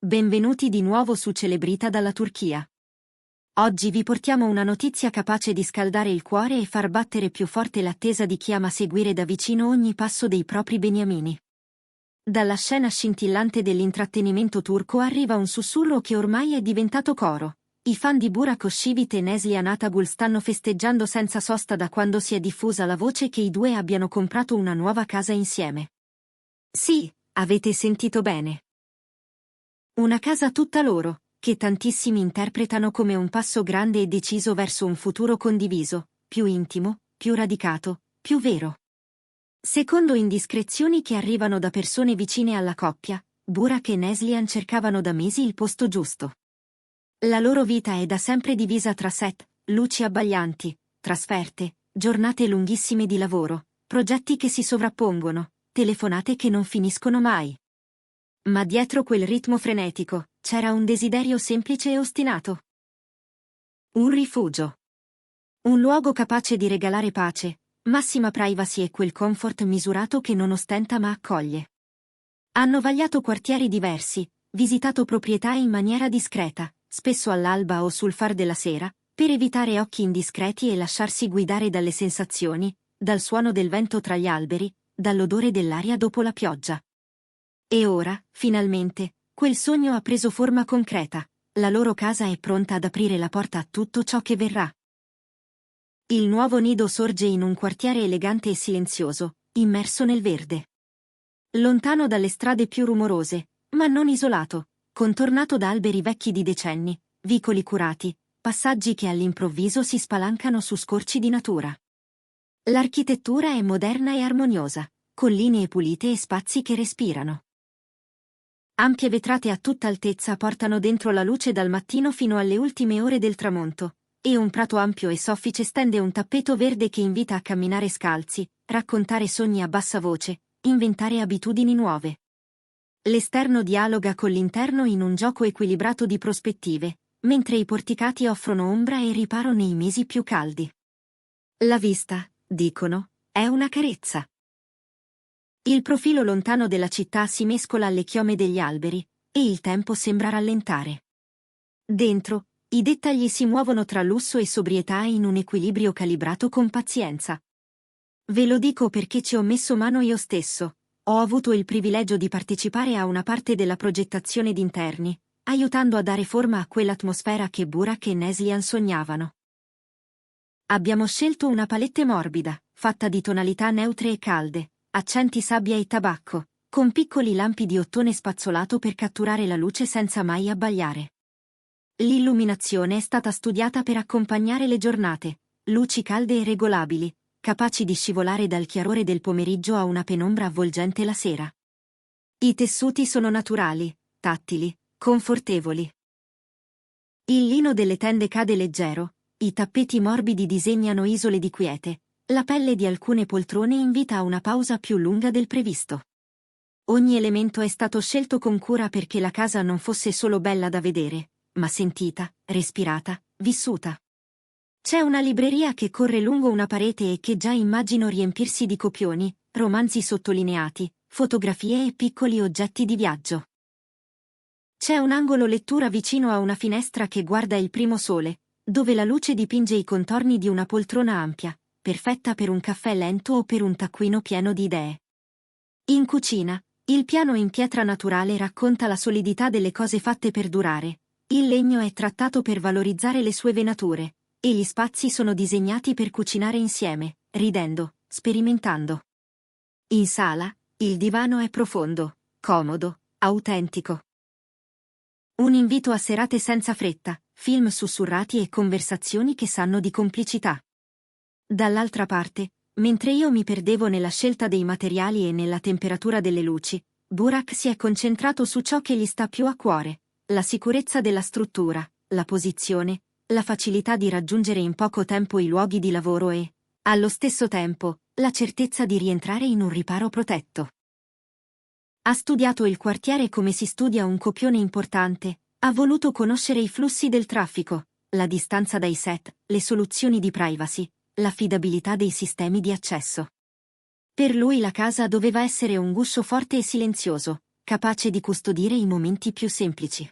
Benvenuti di nuovo su Celebrita dalla Turchia. Oggi vi portiamo una notizia capace di scaldare il cuore e far battere più forte l'attesa di chi ama seguire da vicino ogni passo dei propri beniamini. Dalla scena scintillante dell'intrattenimento turco arriva un sussurro che ormai è diventato coro. I fan di Burak Özçivit e Neslihan Atagul stanno festeggiando senza sosta da quando si è diffusa la voce che i due abbiano comprato una nuova casa insieme. Sì, avete sentito bene. Una casa tutta loro, che tantissimi interpretano come un passo grande e deciso verso un futuro condiviso, più intimo, più radicato, più vero. Secondo indiscrezioni che arrivano da persone vicine alla coppia, Burak e Neslihan cercavano da mesi il posto giusto. La loro vita è da sempre divisa tra set, luci abbaglianti, trasferte, giornate lunghissime di lavoro, progetti che si sovrappongono, telefonate che non finiscono mai. Ma dietro quel ritmo frenetico, c'era un desiderio semplice e ostinato. Un rifugio. Un luogo capace di regalare pace, massima privacy e quel comfort misurato che non ostenta ma accoglie. Hanno vagliato quartieri diversi, visitato proprietà in maniera discreta, spesso all'alba o sul far della sera, per evitare occhi indiscreti e lasciarsi guidare dalle sensazioni, dal suono del vento tra gli alberi, dall'odore dell'aria dopo la pioggia. E ora, finalmente, quel sogno ha preso forma concreta, la loro casa è pronta ad aprire la porta a tutto ciò che verrà. Il nuovo nido sorge in un quartiere elegante e silenzioso, immerso nel verde. Lontano dalle strade più rumorose, ma non isolato, contornato da alberi vecchi di decenni, vicoli curati, passaggi che all'improvviso si spalancano su scorci di natura. L'architettura è moderna e armoniosa, con linee pulite e spazi che respirano. Ampie vetrate a tutta altezza portano dentro la luce dal mattino fino alle ultime ore del tramonto, e un prato ampio e soffice stende un tappeto verde che invita a camminare scalzi, raccontare sogni a bassa voce, inventare abitudini nuove. L'esterno dialoga con l'interno in un gioco equilibrato di prospettive, mentre i porticati offrono ombra e riparo nei mesi più caldi. La vista, dicono, è una carezza. Il profilo lontano della città si mescola alle chiome degli alberi, e il tempo sembra rallentare. Dentro, i dettagli si muovono tra lusso e sobrietà in un equilibrio calibrato con pazienza. Ve lo dico perché ci ho messo mano io stesso. Ho avuto il privilegio di partecipare a una parte della progettazione d'interni, aiutando a dare forma a quell'atmosfera che Burak e Neslihan sognavano. Abbiamo scelto una palette morbida, fatta di tonalità neutre e calde, accenti sabbia e tabacco, con piccoli lampi di ottone spazzolato per catturare la luce senza mai abbagliare. L'illuminazione è stata studiata per accompagnare le giornate, luci calde e regolabili, capaci di scivolare dal chiarore del pomeriggio a una penombra avvolgente la sera. I tessuti sono naturali, tattili, confortevoli. Il lino delle tende cade leggero, i tappeti morbidi disegnano isole di quiete, la pelle di alcune poltrone invita a una pausa più lunga del previsto. Ogni elemento è stato scelto con cura perché la casa non fosse solo bella da vedere, ma sentita, respirata, vissuta. C'è una libreria che corre lungo una parete e che già immagino riempirsi di copioni, romanzi sottolineati, fotografie e piccoli oggetti di viaggio. C'è un angolo lettura vicino a una finestra che guarda il primo sole, dove la luce dipinge i contorni di una poltrona ampia, perfetta per un caffè lento o per un taccuino pieno di idee. In cucina, il piano in pietra naturale racconta la solidità delle cose fatte per durare, il legno è trattato per valorizzare le sue venature, e gli spazi sono disegnati per cucinare insieme, ridendo, sperimentando. In sala, il divano è profondo, comodo, autentico. Un invito a serate senza fretta, film sussurrati e conversazioni che sanno di complicità. Dall'altra parte, mentre io mi perdevo nella scelta dei materiali e nella temperatura delle luci, Burak si è concentrato su ciò che gli sta più a cuore, la sicurezza della struttura, la posizione, la facilità di raggiungere in poco tempo i luoghi di lavoro e, allo stesso tempo, la certezza di rientrare in un riparo protetto. Ha studiato il quartiere come si studia un copione importante, ha voluto conoscere i flussi del traffico, la distanza dai set, le soluzioni di privacy, l'affidabilità dei sistemi di accesso. Per lui la casa doveva essere un guscio forte e silenzioso, capace di custodire i momenti più semplici.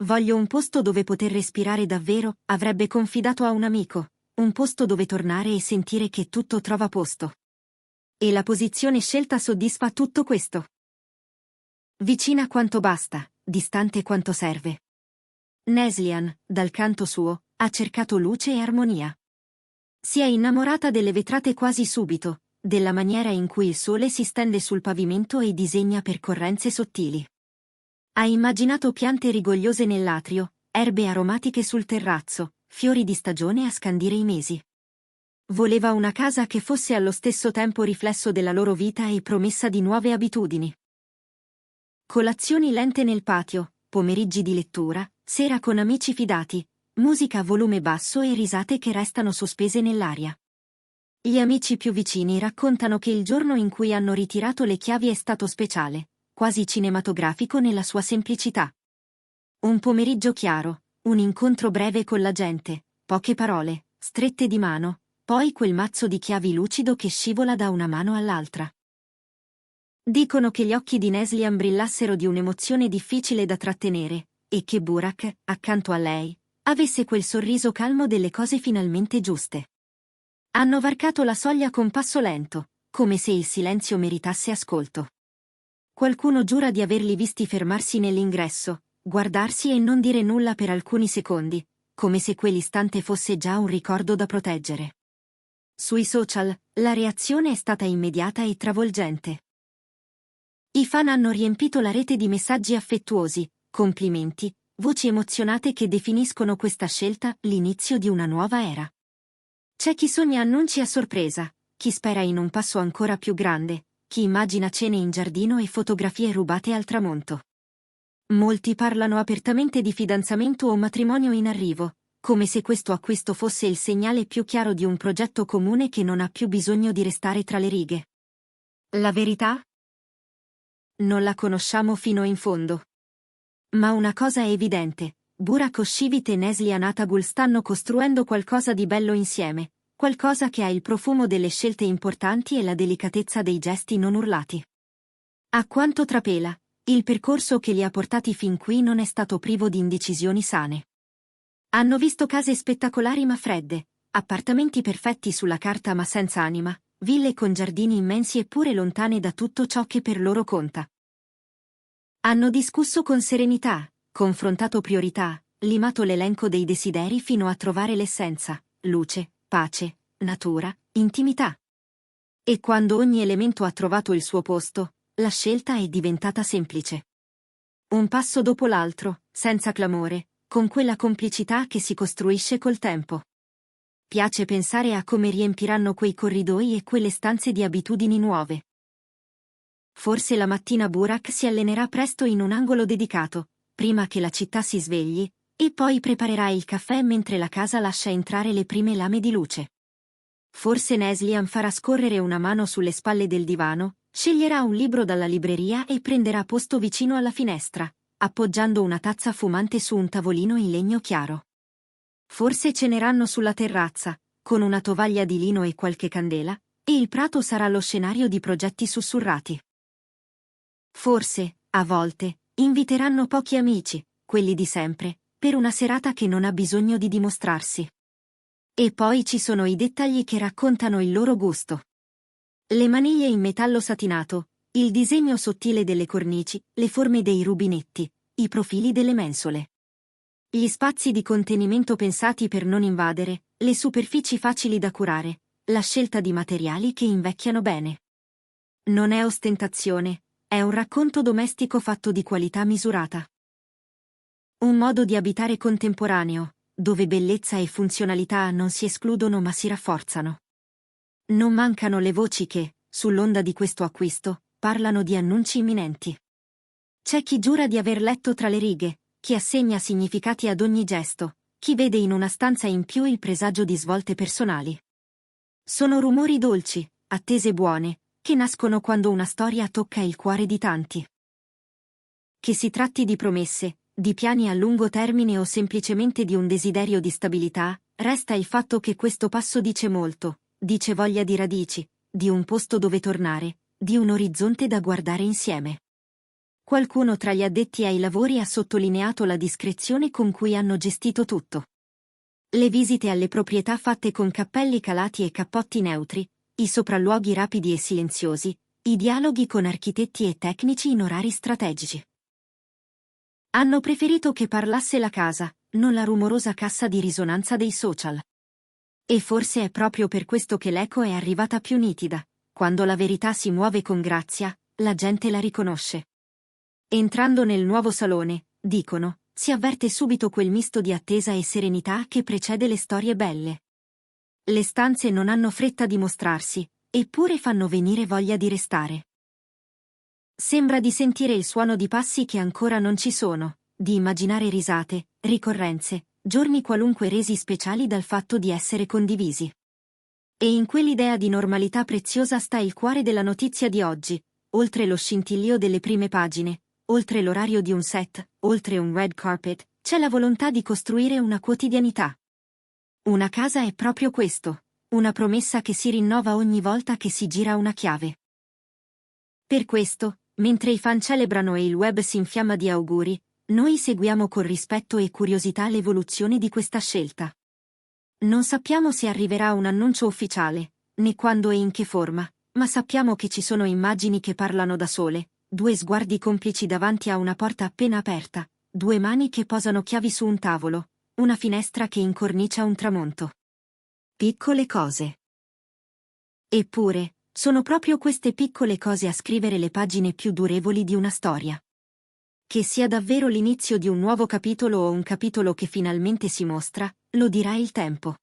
Voglio un posto dove poter respirare davvero, avrebbe confidato a un amico, un posto dove tornare e sentire che tutto trova posto. E la posizione scelta soddisfa tutto questo. Vicina quanto basta, distante quanto serve. Neslihan, dal canto suo, ha cercato luce e armonia. Si è innamorata delle vetrate quasi subito, della maniera in cui il sole si stende sul pavimento e disegna percorrenze sottili. Ha immaginato piante rigogliose nell'atrio, erbe aromatiche sul terrazzo, fiori di stagione a scandire i mesi. Voleva una casa che fosse allo stesso tempo riflesso della loro vita e promessa di nuove abitudini. Colazioni lente nel patio, pomeriggi di lettura, sera con amici fidati, musica a volume basso e risate che restano sospese nell'aria. Gli amici più vicini raccontano che il giorno in cui hanno ritirato le chiavi è stato speciale, quasi cinematografico nella sua semplicità. Un pomeriggio chiaro, un incontro breve con la gente, poche parole, strette di mano, poi quel mazzo di chiavi lucido che scivola da una mano all'altra. Dicono che gli occhi di Neslihan brillassero di un'emozione difficile da trattenere, e che Burak, accanto a lei, avesse quel sorriso calmo delle cose finalmente giuste. Hanno varcato la soglia con passo lento, come se il silenzio meritasse ascolto. Qualcuno giura di averli visti fermarsi nell'ingresso, guardarsi e non dire nulla per alcuni secondi, come se quell'istante fosse già un ricordo da proteggere. Sui social, la reazione è stata immediata e travolgente. I fan hanno riempito la rete di messaggi affettuosi, complimenti, voci emozionate che definiscono questa scelta l'inizio di una nuova era. C'è chi sogna annunci a sorpresa, chi spera in un passo ancora più grande, chi immagina cene in giardino e fotografie rubate al tramonto. Molti parlano apertamente di fidanzamento o matrimonio in arrivo, come se questo acquisto fosse il segnale più chiaro di un progetto comune che non ha più bisogno di restare tra le righe. La verità? Non la conosciamo fino in fondo. Ma una cosa è evidente, Burak Oshivit e Neslihan Atagul stanno costruendo qualcosa di bello insieme, qualcosa che ha il profumo delle scelte importanti e la delicatezza dei gesti non urlati. A quanto trapela, il percorso che li ha portati fin qui non è stato privo di indecisioni sane. Hanno visto case spettacolari ma fredde, appartamenti perfetti sulla carta ma senza anima, ville con giardini immensi eppure lontane da tutto ciò che per loro conta. Hanno discusso con serenità, confrontato priorità, limato l'elenco dei desideri fino a trovare l'essenza, luce, pace, natura, intimità. E quando ogni elemento ha trovato il suo posto, la scelta è diventata semplice. Un passo dopo l'altro, senza clamore, con quella complicità che si costruisce col tempo. Piace pensare a come riempiranno quei corridoi e quelle stanze di abitudini nuove. Forse la mattina Burak si allenerà presto in un angolo dedicato, prima che la città si svegli, e poi preparerà il caffè mentre la casa lascia entrare le prime lame di luce. Forse Neslihan farà scorrere una mano sulle spalle del divano, sceglierà un libro dalla libreria e prenderà posto vicino alla finestra, appoggiando una tazza fumante su un tavolino in legno chiaro. Forse ceneranno sulla terrazza, con una tovaglia di lino e qualche candela, e il prato sarà lo scenario di progetti sussurrati. Forse, a volte, inviteranno pochi amici, quelli di sempre, per una serata che non ha bisogno di dimostrarsi. E poi ci sono i dettagli che raccontano il loro gusto. Le maniglie in metallo satinato, il disegno sottile delle cornici, le forme dei rubinetti, i profili delle mensole. Gli spazi di contenimento pensati per non invadere, le superfici facili da curare, la scelta di materiali che invecchiano bene. Non è ostentazione, è un racconto domestico fatto di qualità misurata. Un modo di abitare contemporaneo, dove bellezza e funzionalità non si escludono ma si rafforzano. Non mancano le voci che, sull'onda di questo acquisto, parlano di annunci imminenti. C'è chi giura di aver letto tra le righe, chi assegna significati ad ogni gesto, chi vede in una stanza in più il presagio di svolte personali. Sono rumori dolci, attese buone, che nascono quando una storia tocca il cuore di tanti. Che si tratti di promesse, di piani a lungo termine o semplicemente di un desiderio di stabilità, resta il fatto che questo passo dice molto, dice voglia di radici, di un posto dove tornare, di un orizzonte da guardare insieme. Qualcuno tra gli addetti ai lavori ha sottolineato la discrezione con cui hanno gestito tutto. Le visite alle proprietà fatte con cappelli calati e cappotti neutri, i sopralluoghi rapidi e silenziosi, i dialoghi con architetti e tecnici in orari strategici. Hanno preferito che parlasse la casa, non la rumorosa cassa di risonanza dei social. E forse è proprio per questo che l'eco è arrivata più nitida. Quando la verità si muove con grazia, la gente la riconosce. Entrando nel nuovo salone, dicono, si avverte subito quel misto di attesa e serenità che precede le storie belle. Le stanze non hanno fretta di mostrarsi, eppure fanno venire voglia di restare. Sembra di sentire il suono di passi che ancora non ci sono, di immaginare risate, ricorrenze, giorni qualunque resi speciali dal fatto di essere condivisi. E in quell'idea di normalità preziosa sta il cuore della notizia di oggi, oltre lo scintillio delle prime pagine, oltre l'orario di un set, oltre un red carpet, c'è la volontà di costruire una quotidianità. Una casa è proprio questo, una promessa che si rinnova ogni volta che si gira una chiave. Per questo, mentre i fan celebrano e il web si infiamma di auguri, noi seguiamo con rispetto e curiosità l'evoluzione di questa scelta. Non sappiamo se arriverà un annuncio ufficiale, né quando e in che forma, ma sappiamo che ci sono immagini che parlano da sole, due sguardi complici davanti a una porta appena aperta, due mani che posano chiavi su un tavolo, una finestra che incornicia un tramonto. Piccole cose. Eppure, sono proprio queste piccole cose a scrivere le pagine più durevoli di una storia. Che sia davvero l'inizio di un nuovo capitolo o un capitolo che finalmente si mostra, lo dirà il tempo.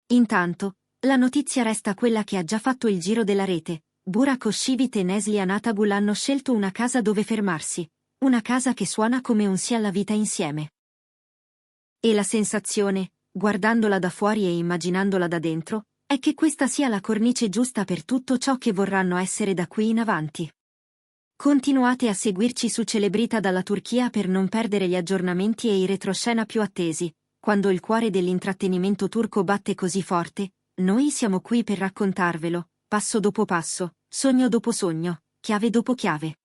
Intanto, la notizia resta quella che ha già fatto il giro della rete. Burak Oshivit e Neslihan Atagul hanno scelto una casa dove fermarsi, una casa che suona come un sì alla vita insieme. E la sensazione, guardandola da fuori e immaginandola da dentro, è che questa sia la cornice giusta per tutto ciò che vorranno essere da qui in avanti. Continuate a seguirci su Celebrita dalla Turchia per non perdere gli aggiornamenti e i retroscena più attesi. Quando il cuore dell'intrattenimento turco batte così forte, noi siamo qui per raccontarvelo, passo dopo passo, sogno dopo sogno, chiave dopo chiave.